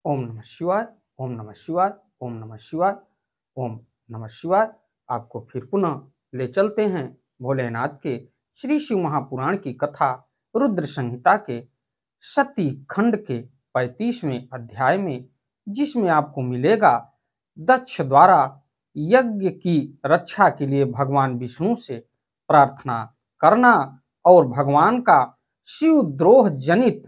ओम नमः शिवाय, ओम नमः शिवाय, ओम नमः शिवाय, ओम नमः शिवाय। आपको फिर पुनः ले चलते हैं भोलेनाथ के श्री शिव महापुराण की कथा रुद्र संहिता के सती खंड के 35वें अध्याय में, जिसमें आपको मिलेगा दक्ष द्वारा यज्ञ की रक्षा के लिए भगवान विष्णु से प्रार्थना करना और भगवान का शिवद्रोह जनित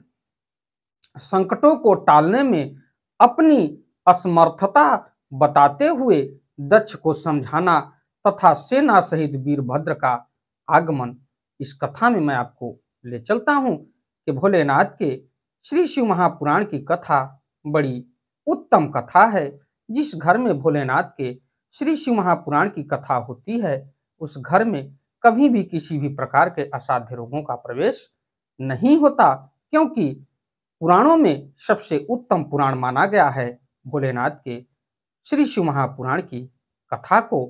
संकटों को टालने में अपनी असमर्थता बताते हुए दक्ष को समझाना तथा सेना सहित वीरभद्र का आगमन। इस कथा में मैं आपको ले चलता हूं कि भोलेनाथ के श्री शिव महापुराण की कथा बड़ी उत्तम कथा है। जिस घर में भोलेनाथ के श्री शिव महापुराण की कथा होती है, उस घर में कभी भी किसी भी प्रकार के असाध्य रोगों का प्रवेश नहीं होता, क्योंकि पुराणों में सबसे उत्तम पुराण माना गया है भोलेनाथ के श्री शिव महापुराण की कथा को।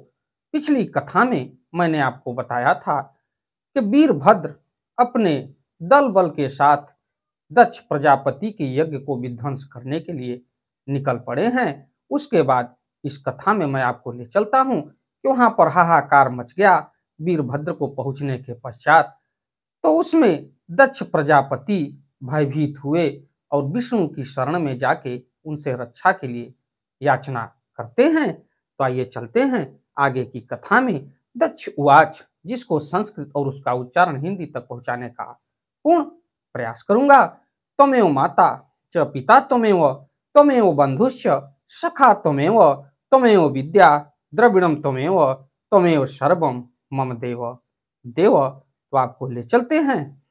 पिछली कथा में मैंने आपको बताया था कि वीरभद्र अपने दल बल के साथ दक्ष प्रजापति के यज्ञ को विध्वंस करने के लिए निकल पड़े हैं। उसके बाद इस कथा में मैं आपको ले चलता हूं कि वहां पर हाहाकार मच गया वीरभद्र को पहुंचने के पश्चात। तो उसमें दक्ष प्रजापति भयभीत हुए और विष्णु की शरण में जाके उनसे रक्षा के लिए याचना करते हैं। तो आइए चलते हैं आगे की कथा में। दक्ष उवाच, जिसको संस्कृत और उसका उच्चारण हिंदी तक पहुंचाने का पूर्ण प्रयास करूंगा। त्वमेव माता च पिता त्वमेव, त्वमेव बंधुश्च सखा त्वमेव, त्वमेव विद्या द्रविणम त्वमेव, त्वमेव सर्वम मम देव। देव, तो आपको ले चलते हैं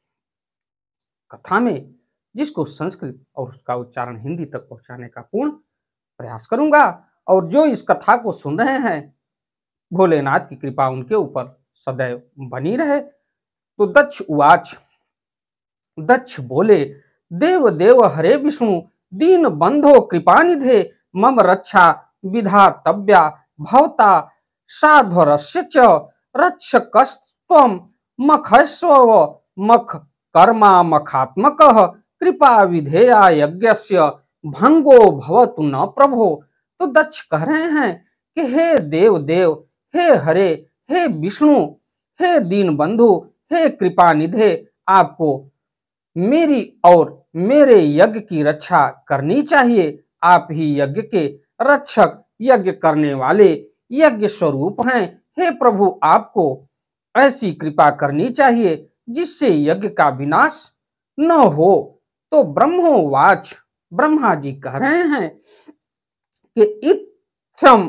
कथा में, जिसको संस्कृत और उसका उच्चारण हिंदी तक पहुंचाने का पूर्ण प्रयास करूंगा। और जो इस कथा को सुन रहे हैं, भोलेनाथ की कृपा उनके ऊपर सदैव बनी रहे। तो दक्ष उवाच, दक्ष बोले, देव देव हरे विष्णु दीन बंधो कृपानिधे, मम रक्षा विधातव्या भवता साध्वरस्य च, रक्षकस्त्वं मखस्व मख कर्मा मखात्मकः, कृपा विधेया यज्ञस्य भंगो भवतु न प्रभो। तो दक्ष कह रहे हैं कि हे देव देव, हे हरे, हे विष्णु, हे दीन बंधु, हे कृपा निधे, आपको मेरी और मेरे यज्ञ की रक्षा करनी चाहिए। आप ही यज्ञ के रक्षक, यज्ञ करने वाले, यज्ञ स्वरूप हैं। हे प्रभु, आपको ऐसी कृपा करनी चाहिए जिससे यज्ञ का विनाश न हो। तो ब्रह्मोवाच, ब्रह्मा जी कह रहे हैं कि इत्थम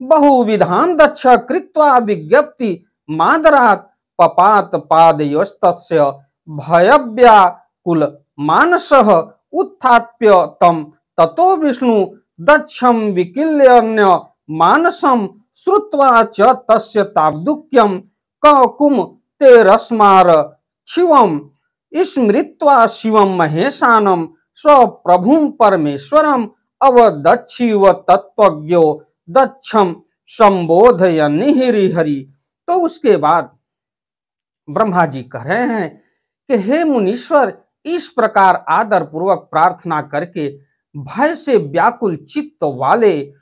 बहुविधान दक्ष कृत्वा विज्ञप्ति मादरात पपात पादयोस्तस्य भयव्याकुल मानसः, उत्थाप्य तम ततो विष्णु दक्षम विकिल्यन्य मानसम, श्रुत्वा च तस्य तावदुक्यम ककुम तेरस्मार शिवम, स्मृत्वा शिवम महेशानम स्वप्रभुं परमेश्वरम, अवदक्षिव तत्वज्ञो दक्षम संबोधयन् हरि। तो उसके बाद ब्रह्मा जी कह रहे हैं कि हे मुनीश्वर, इस प्रकार आदर पूर्वक प्रार्थना करके भय से व्याकुल चित्त वाले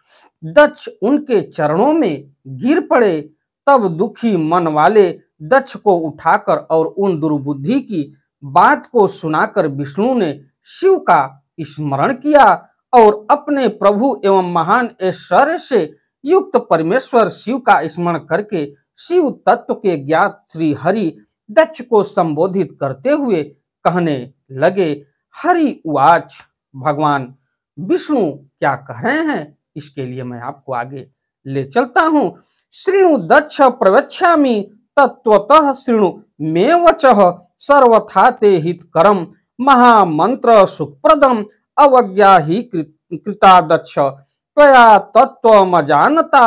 दक्ष उनके चरणों में गिर पड़े। तब दुखी मन वाले दक्ष को उठाकर और उन दुर्बुद्धि की बात को सुनाकर विष्णु ने शिव का स्मरण किया और अपने प्रभु एवं महान ऐश्वर्य से युक्त परमेश्वर शिव का स्मरण करके शिव तत्व के ज्ञात श्री हरि दक्ष को संबोधित करते हुए कहने लगे। हरि उवाच, भगवान विष्णु क्या कह रहे हैं, इसके लिए मैं आपको आगे ले चलता हूं। श्रृणु दक्ष प्रवक्ष्यामि तत्वतः शृणु मे वचः, सर्वथा ते हितकरम महामंत्र सुखप्रदम, अवज्ञा ही कृता दक्ष त्वया तत्त्वमजानता,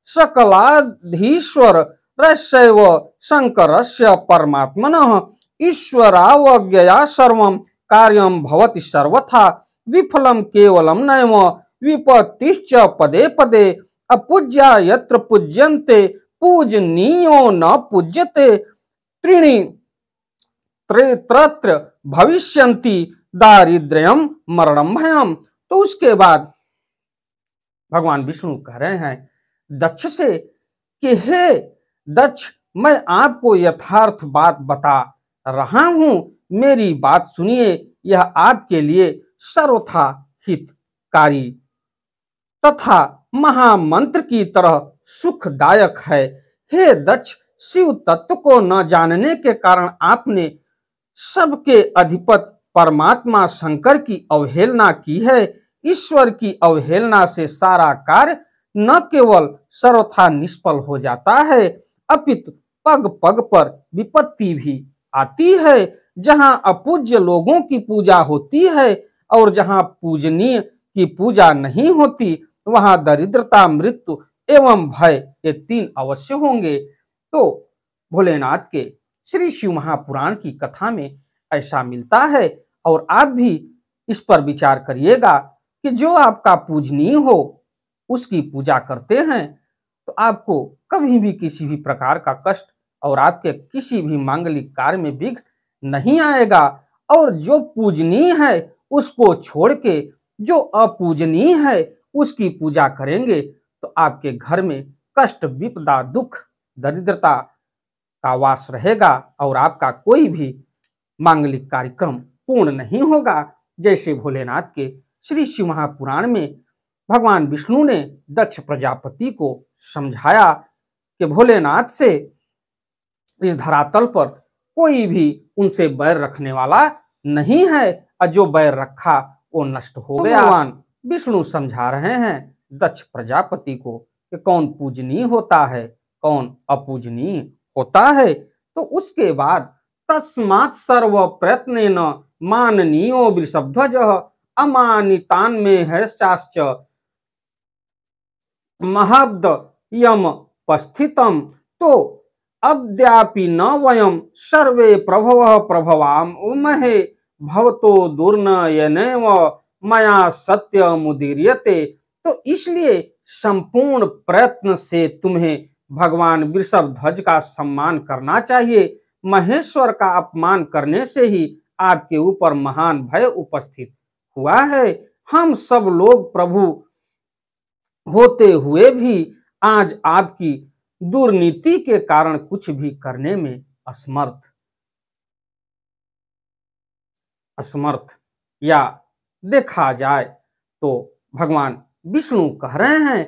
सकलाधीश्वर रस्यैव शंकरस्य परमात्मनः, ईश्वरावज्ञया सर्वं कार्यं भवति सर्वथा, विफलं केवलं नैव विपत्तिश्च पदे पदे, अपूज्या यत्र पूज्यन्ते पूजनीयो न पूज्यते, त्रीणि त्रत्र भविष्यन्ति दारिद्र्यं मरणं भयम्। तो उसके बाद भगवान विष्णु कह रहे हैं दक्ष से कि हे दक्ष, मैं आपको यथार्थ बात बता रहा हूं, मेरी बात सुनिए, यह आपके लिए सर्वथा हितकारी तथा महामंत्र की तरह सुखदायक है। हे दक्ष, शिव तत्व को न जानने के कारण आपने सबके अधिपति परमात्मा शंकर की अवहेलना की है। ईश्वर की अवहेलना से सारा कार्य न केवल सर्वथा निष्फल हो जाता है, अपितु पग पग पर विपत्ति भी आती है। जहां अपूज्य लोगों की पूजा होती है और जहां पूजनीय की पूजा नहीं होती, वहां दरिद्रता, मृत्यु एवं भय, ये तीन अवश्य होंगे। तो भोलेनाथ के श्री शिव महापुराण की कथा में ऐसा मिलता है। और आप भी इस पर विचार करिएगा कि जो आपका पूजनीय हो उसकी पूजा करते हैं तो आपको कभी भी किसी भी प्रकार का कष्ट और आपके किसी भी मांगलिक कार्य में विघ्न नहीं आएगा। और जो पूजनीय है उसको छोड़ के जो अपूजनीय है उसकी पूजा करेंगे तो आपके घर में कष्ट, विपदा, दुख, दरिद्रता का वास रहेगा और आपका कोई भी मांगलिक कार्यक्रम पूर्ण नहीं होगा। जैसे भोलेनाथ के श्री शिव महापुराण में भगवान विष्णु ने दक्ष प्रजापति को समझाया कि भोलेनाथ से इस धरातल पर कोई भी उनसे बैर रखने वाला नहीं है, और जो बैर रखा वो नष्ट हो गया। भगवान विष्णु समझा रहे हैं दक्ष प्रजापति को कि कौन पूजनीय होता है, कौन अपूजनीय होता है। तो उसके बाद तस्मात् सर्व प्रयत्नेन माननीयो वृषभध्वजः अमानितान् में हर्षाश्च महब्द यम पस्थितम। तो अद्यापि न वयम सर्वे प्रभवः प्रभवामहे भवतो दुर्नयनेव मया सत्य मुदीर्यते। तो इसलिए संपूर्ण प्रयत्न से तुम्हें भगवान वृषभध्वज का सम्मान करना चाहिए। महेश्वर का अपमान करने से ही आपके ऊपर महान भय उपस्थित हुआ है। हम सब लोग प्रभु होते हुए भी आज आपकी दुर्नीति के कारण कुछ भी करने में असमर्थ या देखा जाए तो भगवान विष्णु कह रहे हैं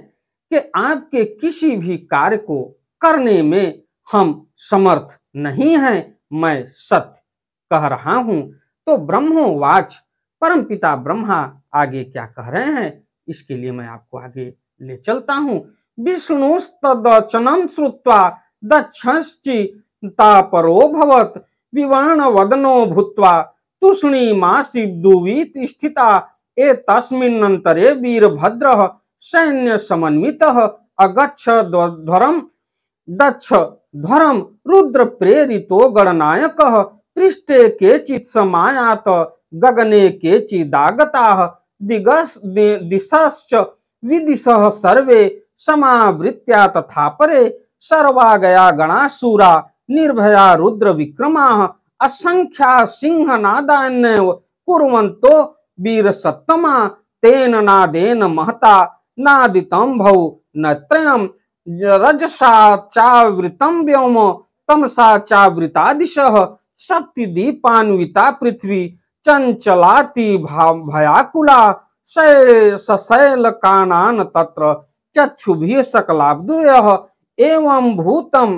कि आपके किसी भी कार्य को करने में हम समर्थ नहीं हैं, मैं सत्य कह रहा हूं। तो ब्रह्मोवाच, परमपिता ब्रह्मा आगे क्या कह रहे हैं इसके लिए मैं आपको आगे ले चलता हूं। विष्णुस्तदवचनं श्रुत्वा दक्षश्चित्तापरो विवर्णवदनो भूत्वा तूष्णीमासीद्दुवीत स्थिता। एतस्मिन्नन्तरे वीरभद्रः सैन्य समन्वितः अगच्छध्वरं दक्ष ध्वरं रुद्र प्रेरितो गणनायकः। पृष्ठे केचित् समायात गगने केचिदागताः दिशश्च विदिशः सर्वे समावृत्या तथा परे सर्वागया गणासुरा निर्भया रुद्र विक्रमाः असंख्या सिंहनादान्यव कुर्वन्तो वीरसत्तमा। तेन नादेन महता नादितं भौ न त्रयं रजसा चावृतं व्योम तमसा चावृता दिशः। शक्तिदीपान्विता पृथ्वी चंचलाति भयाकुला सशैलकानान तत्र चक्षुभिः सकलाब्दयः। एवं भूतं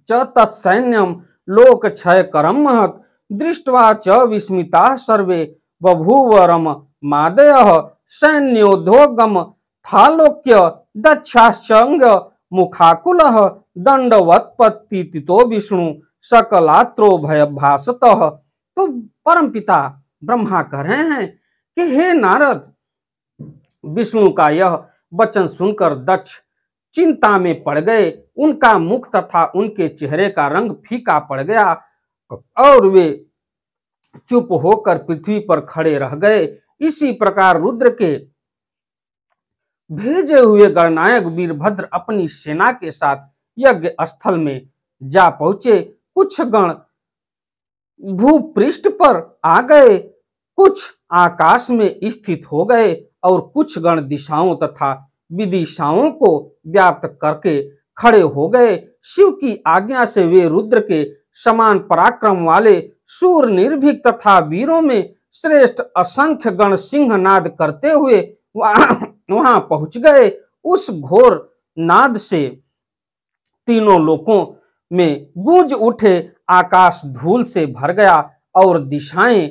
च तत्सैन्यं लोकक्षयकरं महत् दृष्ट्वा च विस्मिताः सर्वे बभूवरम मादयः। सैन्योद्योगम थालोक्य दक्षाश्चंग मुखाकुलः दंडवत्पत्तितो विष्णु सकलात्रो भयभासतः। तो परमपिता ब्रह्मा कह रहे हैं कि हे नारद, विष्णु का यह वचन सुनकर दक्ष चिंता में पड़ गए। उनका मुख तथा उनके चेहरे का रंग फीका पड़ गया और वे चुप होकर पृथ्वी पर खड़े रह गए। इसी प्रकार रुद्र के भेजे हुए गणनायक वीरभद्र अपनी सेना के साथ यज्ञ स्थल में जा पहुंचे। कुछ गण भूपृष्ठ पर आ गए, कुछ आकाश में स्थित हो गए और कुछ गण दिशाओं तथा विदिशाओं को व्याप्त करके खड़े हो गए। शिव की आज्ञा से वे रुद्र के समान पराक्रम वाले शूर निर्भीक तथा वीरों में श्रेष्ठ असंख्य गण सिंहनाद करते हुए वहां पहुंच गए। उस घोर नाद से तीनों लोकों में गूंज उठे, आकाश धूल से भर गया और दिशाएं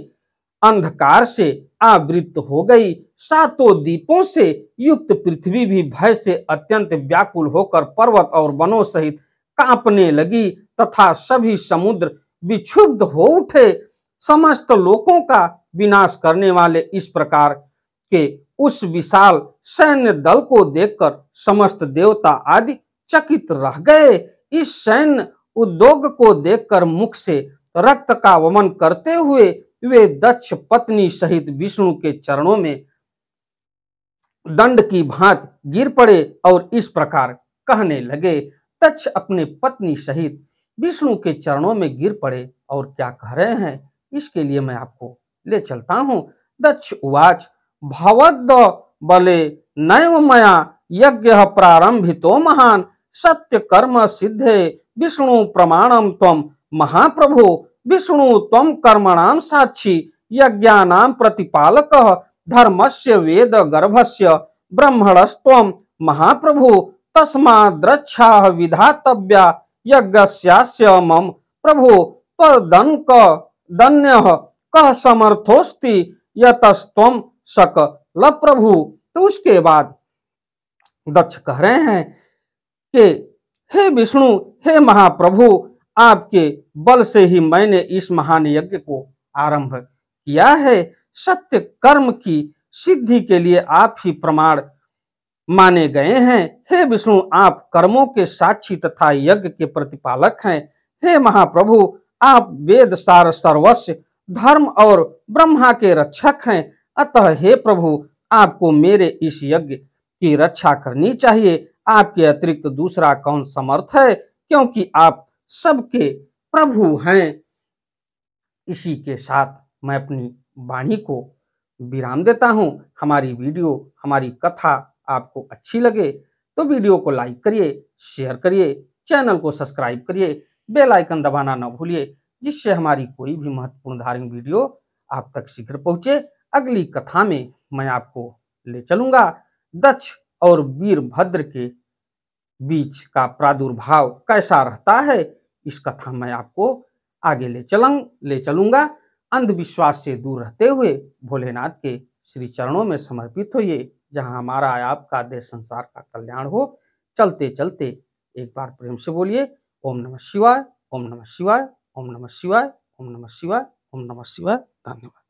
अंधकार से आवृत हो गई। सातों दीपों से युक्त पृथ्वी भी भय से अत्यंत व्याकुल होकर पर्वत और वनों सहित कांपने लगी तथा सभी समुद्र विक्षुब्ध हो उठे। समस्त लोकों का विनाश करने वाले इस प्रकार के उस विशाल सैन्य दल को देखकर समस्त देवता आदि चकित रह गए। इस सैन्य उद्योग को देखकर मुख से रक्त का वमन करते हुए वे दक्ष पत्नी सहित विष्णु के चरणों में दंड की भांति गिर पड़े और इस प्रकार कहने लगे। दक्ष अपने पत्नी सहित विष्णु के चरणों में गिर पड़े और क्या कह रहे हैं इसके लिए मैं आपको ले चलता हूं। दक्ष उवाच भवद्द बले नैव मया यज्ञ प्रारंभितो महान सत्य कर्म सिद्धे विष्णु प्रमाणम त्वम महाप्रभु विष्णु त्वम कर्मणाम साक्षी यज्ञानाम प्रतिपालकः धर्मस्य वेद गर्भस्य ब्रह्मणस्त्वम महाप्रभु तस्माद्रक्षाः विधातव्या यज्ञस्यास्य मम प्रभु तदन्क दन्यः कः समर्थोस्ति यतस्त्वम सकल प्रभु। तो उसके बाद दक्ष कह रहे हैं कि हे विष्णु, हे महाप्रभु, आपके बल से ही मैंने इस महान यज्ञ को आरंभ किया है। सत्य कर्म की सिद्धि के लिए आप ही प्रमाण माने गए हैं। हे विष्णु, आप कर्मों के साक्षी तथा यज्ञ के प्रतिपालक हैं। हे महाप्रभु, आप वेद सार सर्वस्व धर्म और ब्रह्मा के रक्षक हैं। अतः हे प्रभु, आपको मेरे इस यज्ञ की रक्षा करनी चाहिए। आपके अतिरिक्त दूसरा कौन समर्थ है, क्योंकि आप सबके प्रभु हैं। इसी के साथ मैं अपनी वाणी को विराम देता हूं। हमारी वीडियो, हमारी कथा आपको अच्छी लगे तो वीडियो को लाइक करिए, शेयर करिए, चैनल को सब्सक्राइब करिए, बेल आइकन दबाना न भूलिए, जिससे हमारी कोई भी महत्वपूर्ण धार्मिक वीडियो आप तक शीघ्र पहुंचे। अगली कथा में मैं आपको ले चलूंगा दक्ष और वीरभद्र के बीच का प्रादुर्भाव कैसा रहता है। इस कथा में आपको आगे ले चलूंगा। अंधविश्वास से दूर रहते हुए भोलेनाथ के श्री चरणों में समर्पित होइए, जहां हमारा आपका देश संसार का कल्याण हो। चलते चलते एक बार प्रेम से बोलिए ओम नमः शिवाय, ओम नमः शिवाय, ओम नमः शिवाय, ओम नमः शिवाय, ओम नमः शिवाय। धन्यवाद।